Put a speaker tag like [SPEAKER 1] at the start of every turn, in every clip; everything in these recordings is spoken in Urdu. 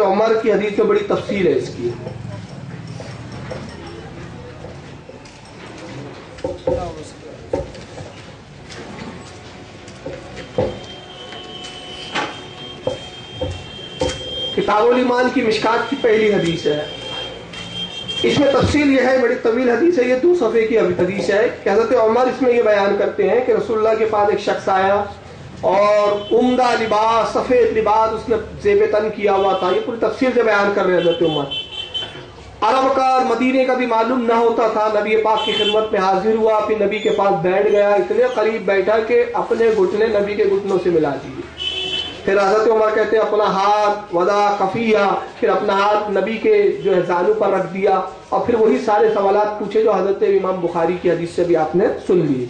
[SPEAKER 1] عمر کی حدیث میں بڑی تفصیل ہے اس کی. کتاب الایمان کی مشکات کی پہلی حدیث ہے. اس میں تفصیل یہ ہے، بڑی طویل حدیث ہے، یہ 2 صفحے کی حدیث ہے کہ حضرت عمر اس میں یہ بیان کرتے ہیں کہ رسول اللہ کے پاس ایک شخص آیا اور عمدہ لباس، سفید لباس اس نے زیب تن کیا ہوا تھا. یہ پوری تفصیل سے بیان کر رہے ہیں حضرت عمر. عرب کا اور مدینے کا بھی معلوم نہ ہوتا تھا. نبی پاک کی خدمت میں حاضر ہوا، پھر نبی کے پاس بیٹھ گیا، اتنے قریب بیٹھا کہ اپنے گھٹنے نبی کے گھٹنوں سے ملا دیے. پھر حضرت عمر کہتے ہیں اپنا ہاتھ وضع کفیہ، پھر اپنا ہاتھ نبی کے جو ہے زانو پر رکھ دیا، اور پھر وہی سارے سوالات پوچھے جو حضرت امام بخاری کی حدیث سے بھی آپ نے سن لیے.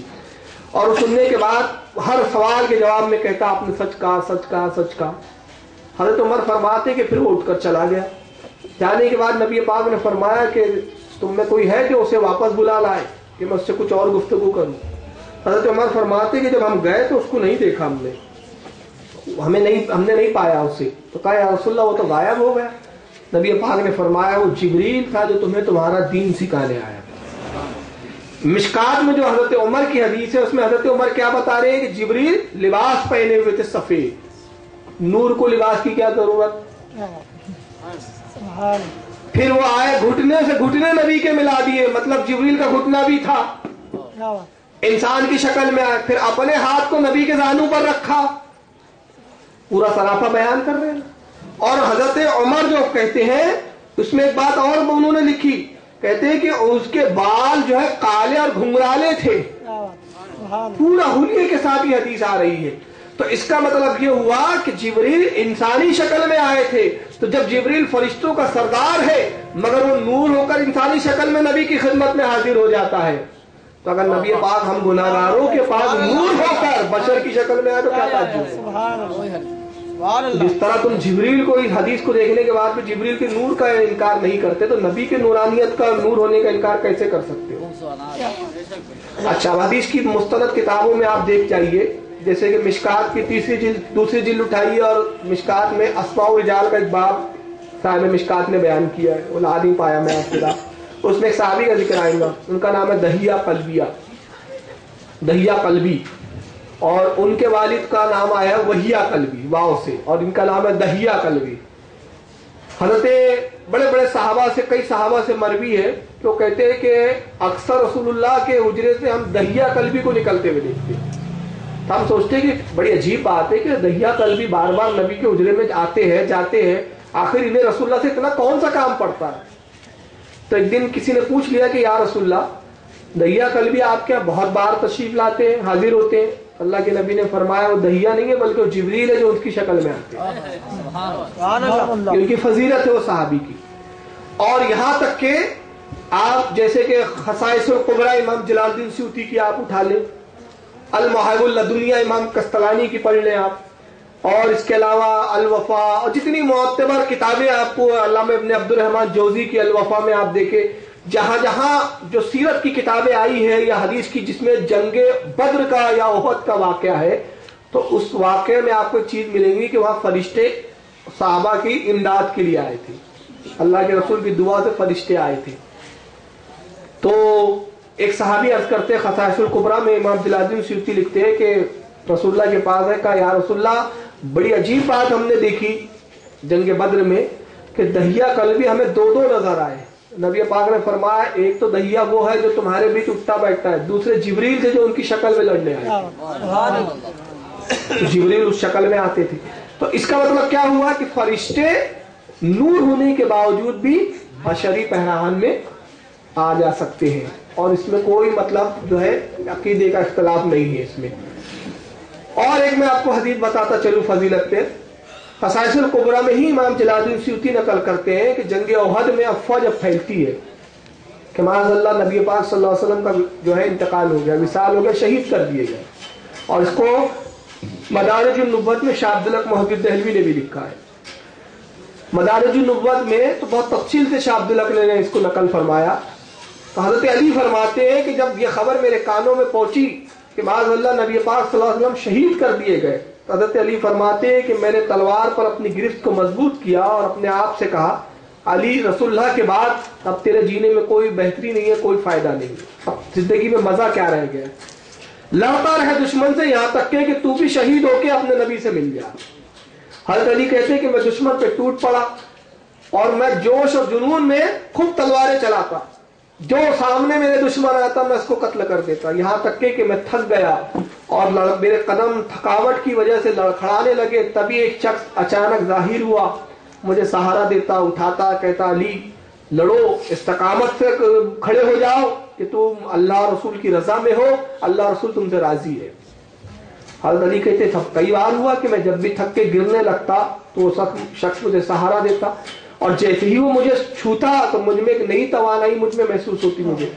[SPEAKER 1] اور سننے کے بعد ہر سوال کے جواب میں کہتا آپ نے سچ کہا، سچ کہا، سچ کہا. حضرت عمر فرماتے کہ پھر وہ اٹھ کر چلا گیا. جانے کے بعد نبی پاک نے فرمایا کہ تم میں کوئی ہے جو اسے واپس بلا لائے کہ میں اس سے کچھ اور گفتگو کروں. حضرت عمر فرماتے کہ جب ہم گئے تو اس کو نہیں دیکھا، ہم نے نہیں پایا اسے. تو کہا یا رسول اللہ وہ تو غائب ہو گیا. نبی پاک نے فرمایا وہ جبریل تھا جو تمہیں تمہارا دین سکھانے آیا. مشکات میں جو حضرت عمر کی حدیث ہے اس میں حضرت عمر کیا بتا رہے ہیں کہ جبریل لباس پہنے ہوئے تھے سفید. نور کو لباس کی کیا ضرورت. پھر وہ آئے گھٹنے سے گھٹنے نبی کے ملا دیے، مطلب جبریل کا گھٹنا بھی تھا، انسان کی شکل میں آئے. پھر اپنے ہاتھ کو نبی کے زانو پر رکھا. پورا سراپا بیان کر رہے ہیں. اور حضرت عمر جو کہتے ہیں اس میں ایک بات اور انہوں نے لکھی، کہتے ہیں کہ اس کے بال جو ہے کالے اور گھنگرالے تھے. پورا حلیے کے ساتھ یہ حدیث آ رہی ہے. تو اس کا مطلب یہ ہوا کہ جبریل انسانی شکل میں آئے تھے. تو جب جبریل فرشتوں کا سردار ہے مگر وہ نور ہو کر انسانی شکل میں نبی کی خدمت میں حاضر ہو جاتا ہے، تو اگر نبی پاک ہم گناہگاروں کے پاس نور ہو کر بشر کی شکل میں آئے تو کیا تعجب ہے. جس طرح تم جبریل کو اس حدیث کو دیکھنے کے بعد بھی جبریل کے نور کا انکار نہیں کرتے تو نبی کے نورانیت کا نور ہونے کا انکار کیسے کر سکتے ہو. اچھا، حدیث کی مستند کتابوں میں آپ دیکھ جائیے، جیسے کہ مشکات کی 3ری جلد 2ری جلد اٹھائیے اور مشکات میں اسماء الرجال کا ایک باب صاحب مشکات نے بیان کیا ہے، وہ نہیں پایا میں آپ کے بعد. اس میں ایک صحابی کا ذکر آئے گا، ان کا نام ہے دہیہ قلبی، اور ان کے والد کا نام آیا وہیہ قلبی واو سے، اور ان کا نام ہے دہیہ قلبی. حضرت بڑے بڑے صحابہ سے، کئی صحابہ سے مروی ہے کہ وہ کہتے ہیں کہ اکثر رسول اللہ کے حجرے سے ہم دہیہ قلبی کو نکلتے ہوئے دیکھتے ہیں. ہم سوچتے ہیں کہ بڑی عجیب بات ہے کہ دہیہ قلبی بار بار نبی کے حجرے میں آتے ہیں جاتے ہیں، آخر انہیں رسول اللہ سے اتنا کون سا کام پڑتا ہے. تو ایک دن کسی نے پوچھ لیا کہ یا رسول اللہ دہیہ قلبی آپ کیا بہت بار تشریف لاتے ہیں، حاضر ہوتے ہیں. اللہ کے نبی نے فرمایا وہ دہیہ نہیں ہے بلکہ وہ جبریل ہے جو اس کی شکل میں آتے ہیں. ان کی فضیلت ہے وہ صحابی کی. اور یہاں تک کہ آپ جیسے کہ خصائص القبریٰ امام جلال الدین سیوطی کی آپ اٹھا لیں، المحب اللدنیہ امام کستلانی کی پڑھ لیں آپ، اور اس کے علاوہ الوفا اور جتنی معتبر کتابیں آپ کو علامہ ابن عبد الرحمن جوزی کی الوفا میں آپ دیکھیں، جہاں جہاں جو سیرت کی کتابیں آئی ہے یا حدیث کی جس میں جنگ بدر کا یا احد کا واقعہ ہے، تو اس واقعے میں آپ کو ایک چیز ملے گی کہ وہاں فرشتے صحابہ کی امداد کے لیے آئے تھے. اللہ کے رسول کی دعا سے فرشتے آئے تھے. تو ایک صحابی عرض کرتے ہیں خصائص القبریٰ میں امام جلال الدین سیوطی لکھتے ہیں کہ رسول اللہ کے پاس ہے، کہا یا رسول اللہ بڑی عجیب بات ہم نے دیکھی جنگ بدر میں کہ دہیہ قلبی ہمیں 2 نظر آئے. نبی پاک نے فرمایا ایک تو دہیہ وہ ہے جو تمہارے بیچ اٹھتا بیٹھتا ہے، دوسرے جبریل تھے جو ان کی شکل میں لڑنے آئے. جبریل اس شکل میں آتے تھے. تو اس کا مطلب کیا ہوا کہ فرشتے نور ہونے کے باوجود بھی بشری پہناون میں آ جا سکتے ہیں، اور اس میں کوئی مطلب جو ہے عقیدے کا اختلاف نہیں ہے اس میں. اور ایک میں آپ کو حدیث بتاتا چلوں فضیلت پہ. خصائص القبریٰ میں ہی امام جلال الدین سیوطی نقل کرتے ہیں کہ جنگ احد میں افواہ جب پھیلتی ہے کہ معاذ اللہ نبی پاک صلی اللہ علیہ وسلم کا جو ہے انتقال ہو گیا، وصال ہو گیا، شہید کر دیے گئے. اور اس کو مدارج النبوت میں شاہ عبدالحق محدث دہلوی نے بھی لکھا ہے. مدارج النبوت میں تو بہت تفصیل سے شاہ عبدالحق نے اس کو نقل فرمایا. تو حضرت علی فرماتے ہیں کہ جب یہ خبر میرے کانوں میں پہنچی کہ معاذ اللہ نبی پاک صلی اللہ علیہ وسلم شہید کر دیے گئے، حضرت علی فرماتے ہیں کہ میں نے تلوار پر اپنی گرفت کو مضبوط کیا اور اپنے آپ سے کہا علی رسول اللہ کے بعد اب تیرے جینے میں کوئی بہتری نہیں ہے، کوئی فائدہ نہیں، اب زندگی میں مزہ کیا رہ گیا، لڑتا رہے دشمن سے یہاں تک کہ تو بھی شہید ہو کے اپنے نبی سے مل جا۔ حضرت علی کہتے ہیں کہ میں دشمن پہ ٹوٹ پڑا اور میں جوش اور جنون میں خوب تلواریں چلاتا، جو سامنے میرے دشمن آتا میں اس کو قتل کر دیتا، یہاں تک کہ میں تھک گیا اور میرے قدم تھکاوٹ کی وجہ سے لڑکھڑانے لگے۔ تبھی ایک شخص اچانک ظاہر ہوا، مجھے سہارا دیتا، اٹھاتا، کہتا علی لڑو، استقامت سے کھڑے ہو جاؤ کہ تم اللہ رسول کی رضا میں ہو، اللہ رسول تم سے راضی ہے۔ حضرت علی کہتے کئی بار ہوا کہ میں جب بھی تھک کے گرنے لگتا تو وہ شخص مجھے سہارا دیتا، اور جیسے ہی وہ مجھے چھوتا تو مجھ میں ایک نئی توانائی مجھ میں محسوس ہوتی مجھے،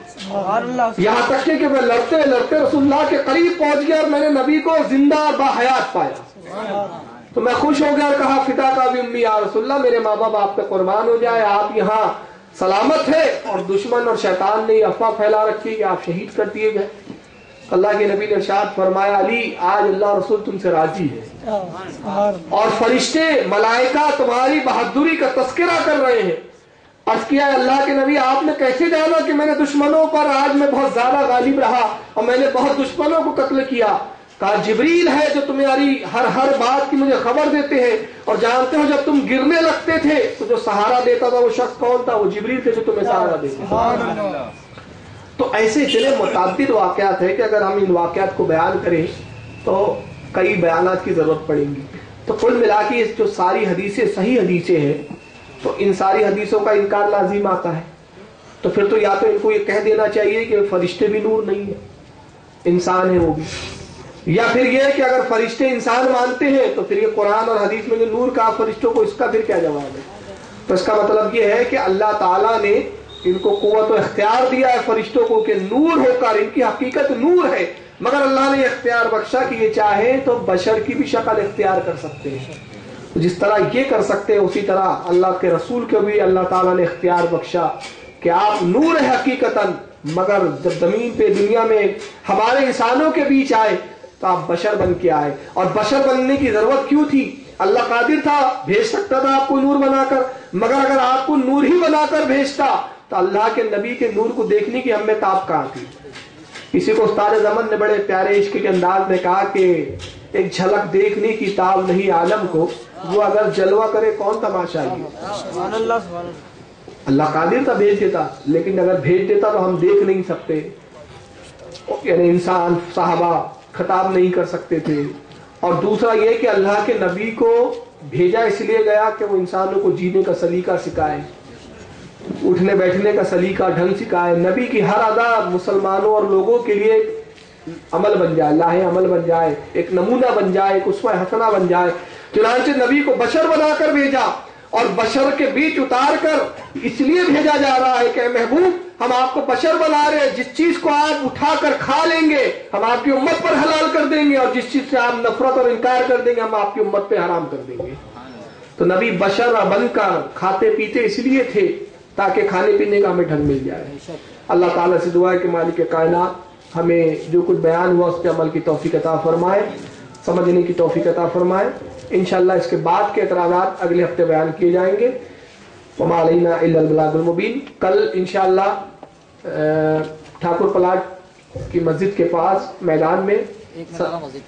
[SPEAKER 1] یہاں تک کہ میں لڑتے لڑتے رسول اللہ کے قریب پہنچ گیا اور میں نے نبی کو زندہ باحیات پایا تو میں خوش ہو گیا اور کہا فدا کا بھی امی یا رسول اللہ، میرے ماں باپ آپ پہ قربان ہو جائے، آپ یہاں سلامت ہے اور دشمن اور شیطان نے افواہ پھیلا رکھی کہ آپ شہید کر دیے گئے۔ اللہ کے نبی نے ارشاد فرمایا علی آج اللہ رسول تم سے راضی ہے اور فرشتے ملائکہ تمہاری بہادری کا تذکرہ کر رہے ہیں۔ عرض کیا اللہ کے نبی آپ نے کیسے جانا کہ میں نے دشمنوں پر آج میں بہت زیادہ غالب رہا اور میں نے بہت دشمنوں کو قتل کیا؟ کہا جبریل ہے جو تمہاری ہر بات کی مجھے خبر دیتے ہیں، اور جانتے ہو جب تم گرنے لگتے تھے تو جو سہارا دیتا تھا وہ شخص کون تھا؟ وہ جبریل تھے جو تمہیں سہارا دیتے تھے۔ تو ایسے اتنے متعدد واقعات ہیں کہ اگر ہم ان واقعات کو بیان کریں تو کئی بیانات کی ضرورت پڑے گی۔ تو کل ملا کے جو ساری حدیثیں صحیح حدیثیں ہیں تو ان ساری حدیثوں کا انکار لازم آتا ہے، تو پھر تو یا تو ان کو یہ کہہ دینا چاہیے کہ فرشتے بھی نور نہیں ہیں، انسان ہیں وہ بھی، یا پھر یہ کہ اگر فرشتے انسان مانتے ہیں تو پھر یہ قرآن اور حدیث میں جو نور کہا فرشتوں کو، اس کا پھر کیا جواب ہے؟ تو اس کا مطلب یہ ہے کہ اللہ تعالیٰ نے ان کو قوت و اختیار دیا ہے فرشتوں کو کہ نور ہو کر، ان کی حقیقت نور ہے، مگر اللہ نے اختیار بخشا کہ یہ چاہیں تو بشر کی بھی شکل اختیار کر سکتے ہیں۔ جس طرح یہ کر سکتے ہیں اسی طرح اللہ کے رسول کو بھی اللہ تعالیٰ نے اختیار بخشا کہ آپ نور ہے حقیقتاً، مگر جب زمین پہ دنیا میں ہمارے انسانوں کے بیچ آئے تو آپ بشر بن کے آئے، اور بشر بننے کی ضرورت کیوں تھی؟ اللہ قادر تھا، بھیج سکتا تھا آپ کو نور بنا کر، مگر اگر آپ کو نور ہی بنا کر بھیجتا تو اللہ کے نبی کے نور کو دیکھنے کی ہم میں تاب کہاں تھی؟ کسی کو استاد زمن نے بڑے پیارے عشق کے انداز میں کہا کہ ایک جھلک دیکھنے کی تاب نہیں عالم کو، وہ اگر جلوہ کرے کون تماشا یہ؟ اللہ قادر تھا بھیج دیتا، لیکن اگر بھیج دیتا تو ہم دیکھ نہیں سکتے، یعنی انسان صحابہ خطاب نہیں کر سکتے تھے۔ اور دوسرا یہ کہ اللہ کے نبی کو بھیجا اس لیے گیا کہ وہ انسانوں کو جینے کا سلیقہ سکھائے، اٹھنے بیٹھنے کا سلیقہ ڈھنگ سکھائے، نبی کی ہر ادا مسلمانوں اور لوگوں کے لیے عمل بن جائے، لاہ عمل بن جائے، ایک نمونہ بن جائے، ایک اسوہ حسنہ بن جائے۔ چنانچہ نبی کو بشر بنا کر بھیجا اور بشر کے بیچ اتار کر اس لیے بھیجا جا رہا ہے کہ محبوب ہم آپ کو بشر بنا رہے ہیں، جس چیز کو آپ اٹھا کر کھا لیں گے ہم آپ کی امت پر حلال کر دیں گے، اور جس چیز سے آپ نفرت اور انکار کر دیں گے ہم آپ کی امت پہ حرام کر دیں گے۔ تو نبی بشر بن کر کھاتے پیتے اس لیے تھے تاکہ کھانے پینے کا ہمیں ڈھنگ مل جائے۔ اللہ تعالیٰ سے دعا ہے کہ مالک کائنات ہمیں جو کچھ بیان ہوا اس پہ عمل کی توفیق عطا فرمائے، سمجھنے کی توفیق عطا فرمائے۔ انشاءاللہ اس کے بعد کے اعتراضات اگلے ہفتے بیان کیے جائیں گے۔ وما علینا الا البلاغ المبین۔ کل انشاءاللہ ٹھاکر پلاٹ کی مسجد کے پاس میدان میں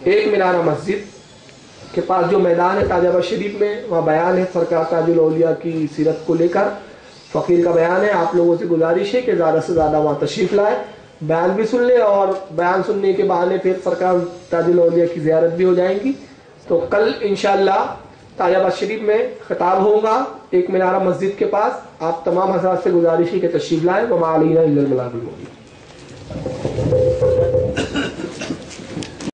[SPEAKER 1] ایک مینارہ مسجد کے پاس جو میدان ہے تاج آباد شریف میں، وہاں بیان ہے سرکار تاج الاولیاء کی سیرت کو لے کر، فقیر کا بیان ہے۔ آپ لوگوں سے گزارش ہے کہ زیادہ سے زیادہ وہاں تشریف لائے، بیان بھی سن لیں، اور بیان سننے کے بہانے پھر سرکار تاج الاولیاء کی زیارت بھی ہو جائیں گی۔ تو کل انشاءاللہ تاج آباد شریف میں خطاب ہوگا ایک مینارہ مسجد کے پاس۔ آپ تمام حضرات سے گزارش ہے کہ تشریف لائیں۔ وما علینا الا البلاغ المبین۔